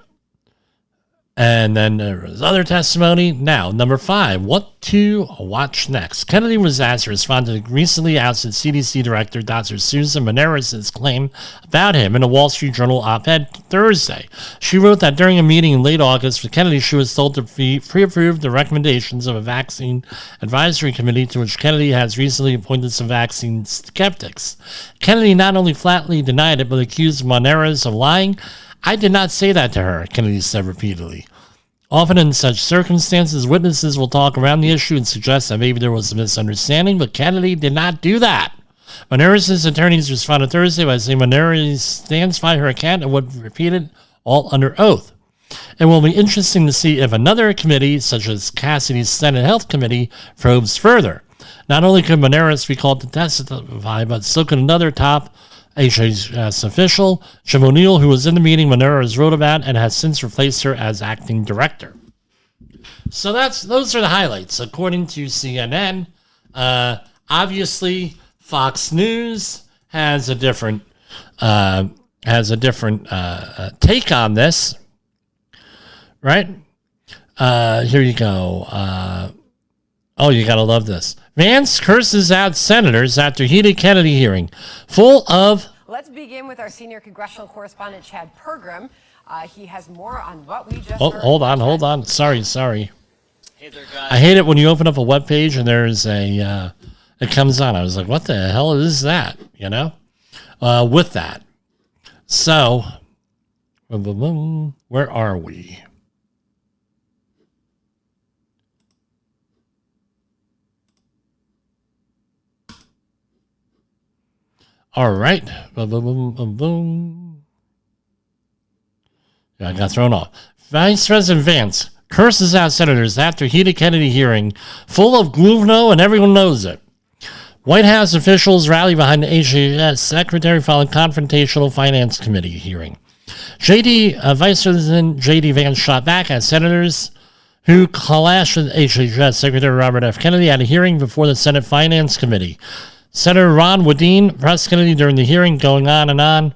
And then there was other testimony. Now, number 5, what to watch next. Kennedy was asked to respond to the recently ousted CDC director, Dr. Susan Maneras' claim about him in a Wall Street Journal op-ed Thursday. She wrote that during a meeting in late August with Kennedy, she was told to pre-approve the recommendations of a vaccine advisory committee to which Kennedy has recently appointed some vaccine skeptics. Kennedy not only flatly denied it, but accused Maneras of lying. I did not say that to her, Kennedy said repeatedly. Often in such circumstances, witnesses will talk around the issue and suggest that maybe there was a misunderstanding, but Kennedy did not do that. Maneras' attorneys responded Thursday by saying Maneras stands by her account and would repeat it all under oath. It will be interesting to see if another committee, such as Cassidy's Senate Health Committee, probes further. Not only could Maneras be called to testify, but so could another top HHS official, Jim O'Neill, who was in the meeting Maneras wrote about and has since replaced her as acting director. So those are the highlights, according to CNN. Obviously, Fox News has a different take on this, right? Here you go. Oh, you gotta love this. Vance curses out senators after heated Kennedy hearing, full of... Let's begin with our senior congressional correspondent, Chad Pergram. He has more on what we just heard. Hold on. Sorry. Hey there, guys. I hate it when you open up a web page and there's a... it comes on. I was like, what the hell is that? You know? With that. So, where are we? All right. Boom. Yeah, I got thrown off. Vice President Vance curses out senators after heated Kennedy hearing, full of gluvno, and everyone knows it. White House officials rally behind the HHS secretary following confrontational finance committee hearing. Vice President J.D. Vance shot back at senators who clashed with HHS Secretary Robert F. Kennedy at a hearing before the Senate Finance Committee. Senator Ron Wadeen pressed Kennedy during the hearing, going on and on,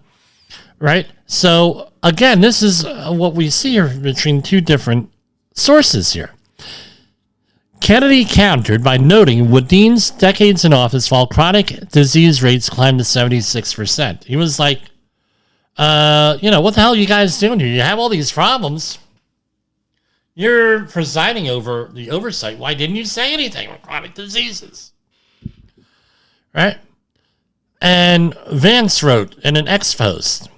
right? So, again, this is what we see here between two different sources here. Kennedy countered by noting Wadeen's decades in office while chronic disease rates climbed to 76%. He was like, what the hell are you guys doing here? You have all these problems. You're presiding over the oversight. Why didn't you say anything on chronic diseases? Right? And Vance wrote in an X post,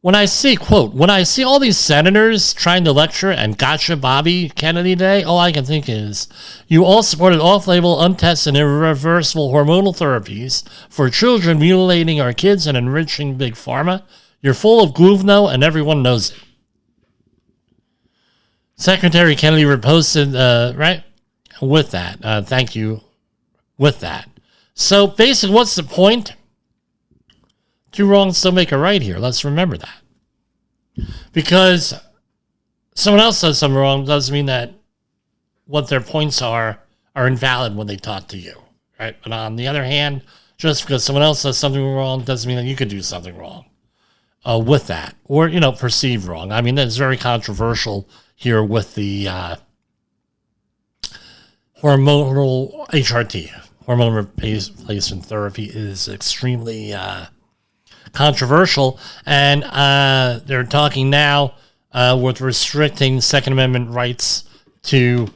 when I see all these senators trying to lecture and gotcha Bobby Kennedy Day, all I can think is, you all supported off-label, untested, and irreversible hormonal therapies for children, mutilating our kids and enriching Big Pharma. You're full of guvno, and everyone knows it. Secretary Kennedy reposted, right? With that, thank you. With that. So basically, what's the point? Two wrongs don't make a right here. Let's remember that. Because someone else does something wrong doesn't mean that what their points are invalid when they talk to you. Right? But on the other hand, just because someone else does something wrong doesn't mean that you could do something wrong with that. Or, perceived wrong. I mean, it's very controversial here with the hormonal HRT. Hormone replacement therapy is extremely controversial, and they're talking now with restricting Second Amendment rights to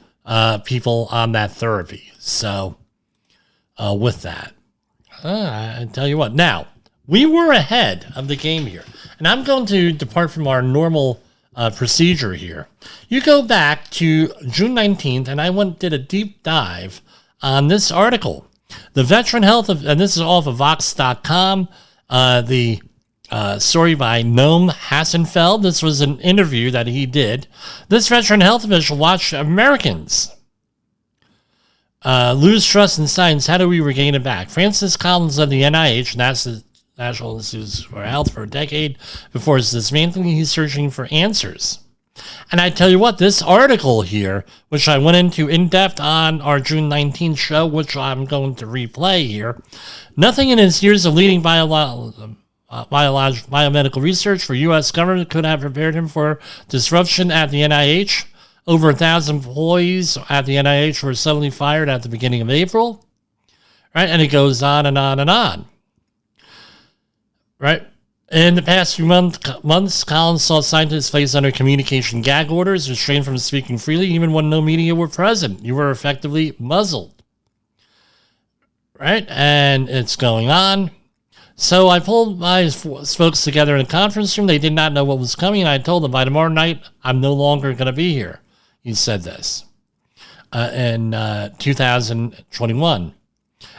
people on that therapy. So, with that, I tell you what. Now, we were ahead of the game here, and I'm going to depart from our normal procedure here. You go back to June 19th, and I did a deep dive on this article. The veteran health of, and this is off of Vox.com, the story by Noam Hassenfeld. This was an interview that he did. This veteran health official watched Americans lose trust in science. How do we regain it back? Francis Collins of the NIH, NASA's National Institutes for Health, for a decade before his dismantling, he's searching for answers. And I tell you what, this article here, which I went into in depth on our June 19th show, which I'm going to replay here, nothing in his years of leading biomedical research for U.S. government could have prepared him for disruption at the NIH. Over 1,000 employees at the NIH were suddenly fired at the beginning of April. Right? And it goes on and on and on. Right? In the past few months, Collins saw scientists placed under communication gag orders, restrained from speaking freely, even when no media were present. You were effectively muzzled. Right? And it's going on. So I pulled my folks together in a conference room. They did not know what was coming, and I told them, by tomorrow night, I'm no longer going to be here. He said this in 2021.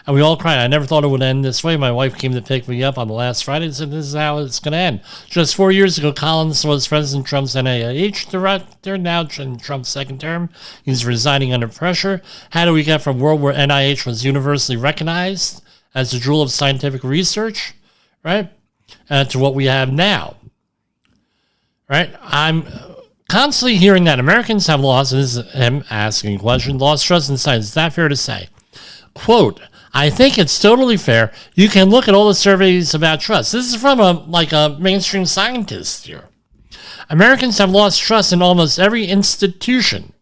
And we all cried. I never thought it would end this way. My wife came to pick me up on the last Friday and said, this is how it's going to end. Just 4 years ago, Collins was President Trump's NIH director. Now in Trump's second term, he's resigning under pressure. How do we get from a world where NIH was universally recognized as the jewel of scientific research, right, to what we have now? Right? I'm constantly hearing that Americans have lost, and this is him asking a question, lost trust in science. Is that fair to say? Quote, I think it's totally fair. You can look at all the surveys about trust. This is from a mainstream scientist here. Americans have lost trust in almost every institution.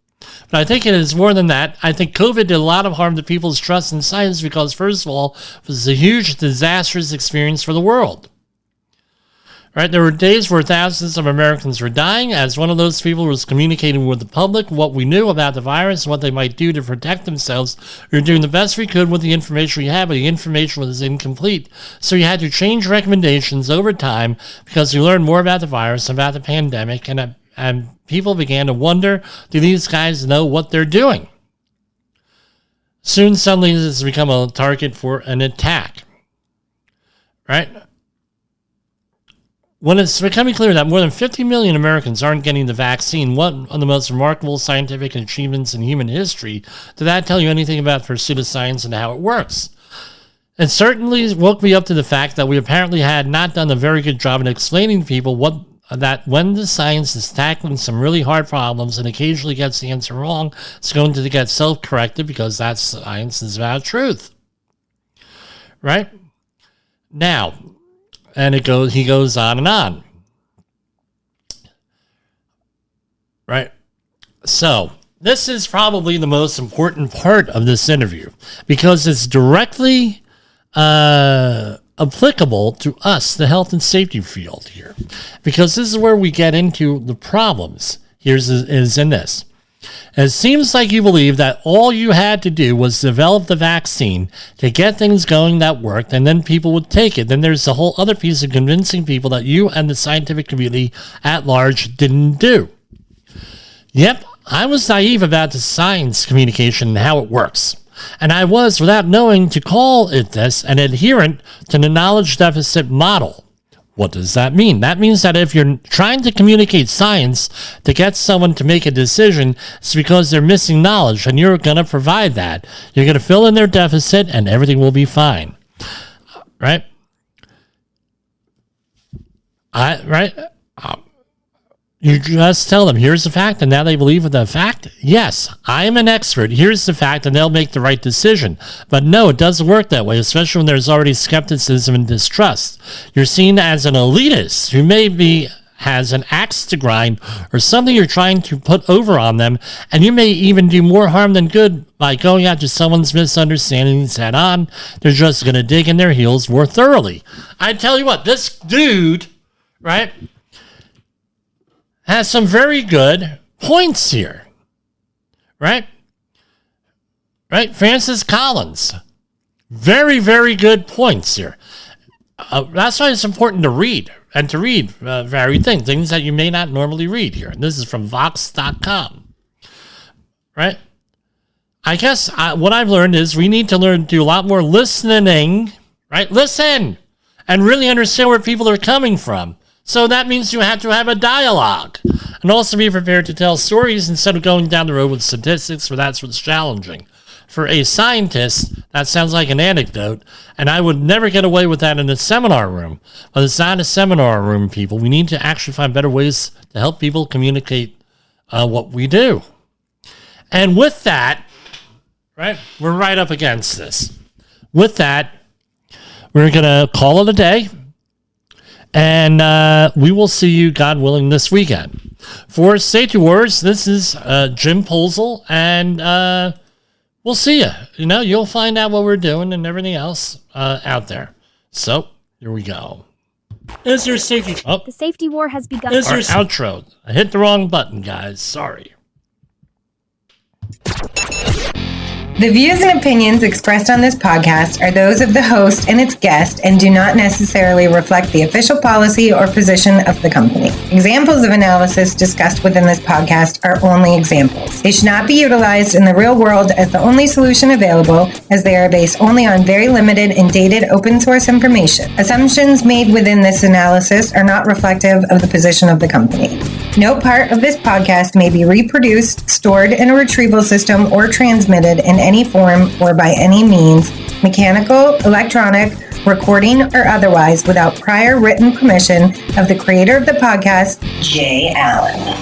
But I think it is more than that. I think COVID did a lot of harm to people's trust in science because, first of all, it was a huge, disastrous experience for the world. Right? There were days where thousands of Americans were dying. As one of those people was communicating with the public what we knew about the virus and what they might do to protect themselves, we were doing the best we could with the information we had, but the information was incomplete. So you had to change recommendations over time because we learned more about the virus, about the pandemic, and people began to wonder, do these guys know what they're doing? Soon, suddenly, this has become a target for an attack. Right? When it's becoming clear that more than 50 million Americans aren't getting the vaccine, one of the most remarkable scientific achievements in human history, did that tell you anything about the pursuit of science and how it works? It certainly woke me up to the fact that we apparently had not done a very good job in explaining to people that when the science is tackling some really hard problems and occasionally gets the answer wrong, it's going to get self-corrected because that science is about truth. Right? Now, and he goes on and on. Right? So, this is probably the most important part of this interview because it's directly applicable to us, the health and safety field here. Because this is where we get into the problems is in this. It seems like you believe that all you had to do was develop the vaccine to get things going that worked, and then people would take it. Then there's the whole other piece of convincing people that you and the scientific community at large didn't do. Yep, I was naive about the science communication and how it works. And I was, without knowing, to call it this, an adherent to the knowledge deficit model. What does that mean? That means that if you're trying to communicate science to get someone to make a decision, it's because they're missing knowledge, and you're going to provide that. You're going to fill in their deficit, and everything will be fine. Right? You just tell them, here's the fact, and now they believe in the fact? Yes, I am an expert. Here's the fact, and they'll make the right decision. But no, it doesn't work that way, especially when there's already skepticism and distrust. You're seen as an elitist who maybe has an axe to grind or something you're trying to put over on them, and you may even do more harm than good by going after someone's misunderstandings head on. They're just going to dig in their heels more thoroughly. I tell you what, this dude, right, has some very good points here, right? Francis Collins, very, very good points here. That's why it's important to read, and to read varied things that you may not normally read here. And this is from Vox.com, right? I guess what I've learned is we need to learn to do a lot more listening, right? Listen and really understand where people are coming from. So that means you have to have a dialogue and also be prepared to tell stories instead of going down the road with statistics, for that's what's challenging. For a scientist, that sounds like an anecdote, and I would never get away with that in a seminar room. But it's not a seminar room, people. We need to actually find better ways to help people communicate what we do. And with that, right, we're right up against this. With that, we're going to call it a day. And we will see you, God willing, this weekend. For Safety Wars, this is Jim Posel, and we'll see you. You know, you'll find out what we're doing and everything else out there. So, here we go. Is there safety? Oh, the safety war has begun. Is there outro? I hit the wrong button, guys. Sorry. The views and opinions expressed on this podcast are those of the host and its guest and do not necessarily reflect the official policy or position of the company. Examples of analysis discussed within this podcast are only examples. They should not be utilized in the real world as the only solution available, as they are based only on very limited and dated open source information. Assumptions made within this analysis are not reflective of the position of the company. No part of this podcast may be reproduced, stored in a retrieval system, or transmitted in any form or by any means, mechanical, electronic, recording, or otherwise, without prior written permission of the creator of the podcast, Jay Allen.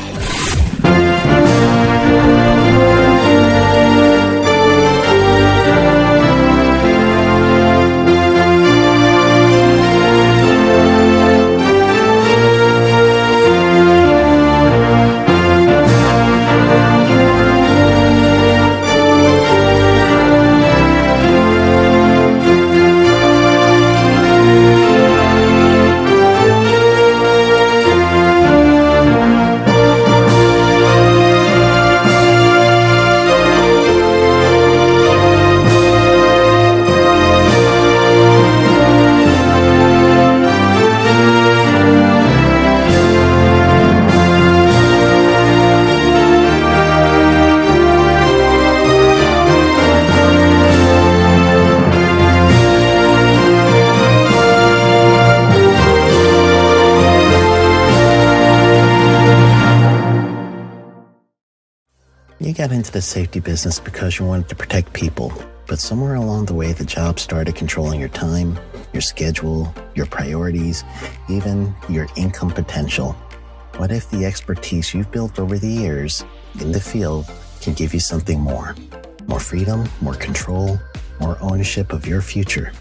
You got into the safety business because you wanted to protect people, but somewhere along the way, the job started controlling your time, your schedule, your priorities, even your income potential. What if the expertise you've built over the years in the field can give you something more? More freedom, more control, more ownership of your future.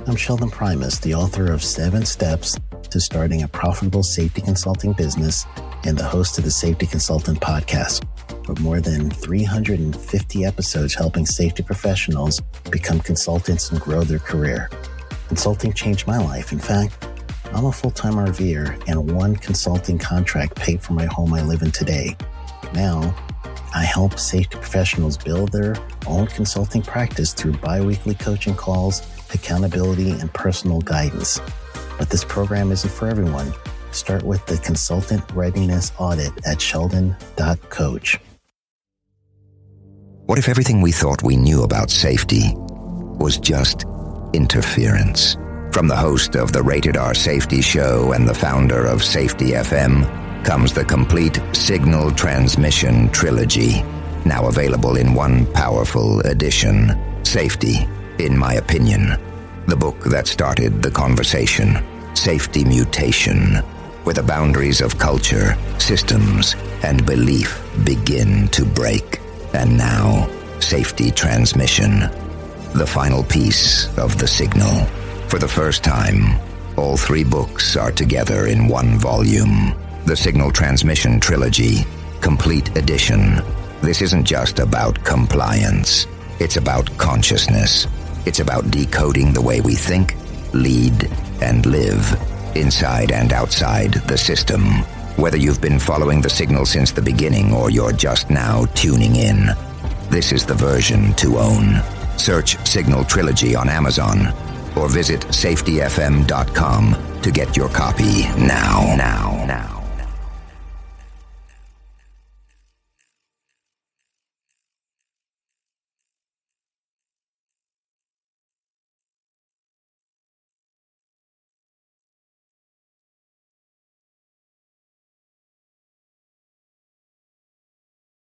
I'm Sheldon Primus, the author of 7 Steps to Starting a Profitable Safety Consulting Business and the host of the Safety Consultant Podcast, with more than 350 episodes helping safety professionals become consultants and grow their career. Consulting changed my life. In fact, I'm a full-time RVer, and one consulting contract paid for my home I live in today. Now, I help safety professionals build their own consulting practice through bi-weekly coaching calls, accountability, and personal guidance. But this program isn't for everyone. Start with the Consultant Readiness Audit at sheldon.coach. What if everything we thought we knew about safety was just interference? From the host of the Rated R Safety Show and the founder of Safety FM comes the complete Signal Transmission Trilogy, now available in one powerful edition. Safety, in my opinion, the book that started the conversation. Safety Mutation, where the boundaries of culture, systems, and belief begin to break. And now, Safety Transmission, the final piece of the signal. For the first time, all three books are together in one volume. The Signal Transmission Trilogy, Complete Edition. This isn't just about compliance. It's about consciousness. It's about decoding the way we think, lead, and live, inside and outside the system. Whether you've been following the signal since the beginning or you're just now tuning in, this is the version to own. Search Signal Trilogy on Amazon or visit safetyfm.com to get your copy now.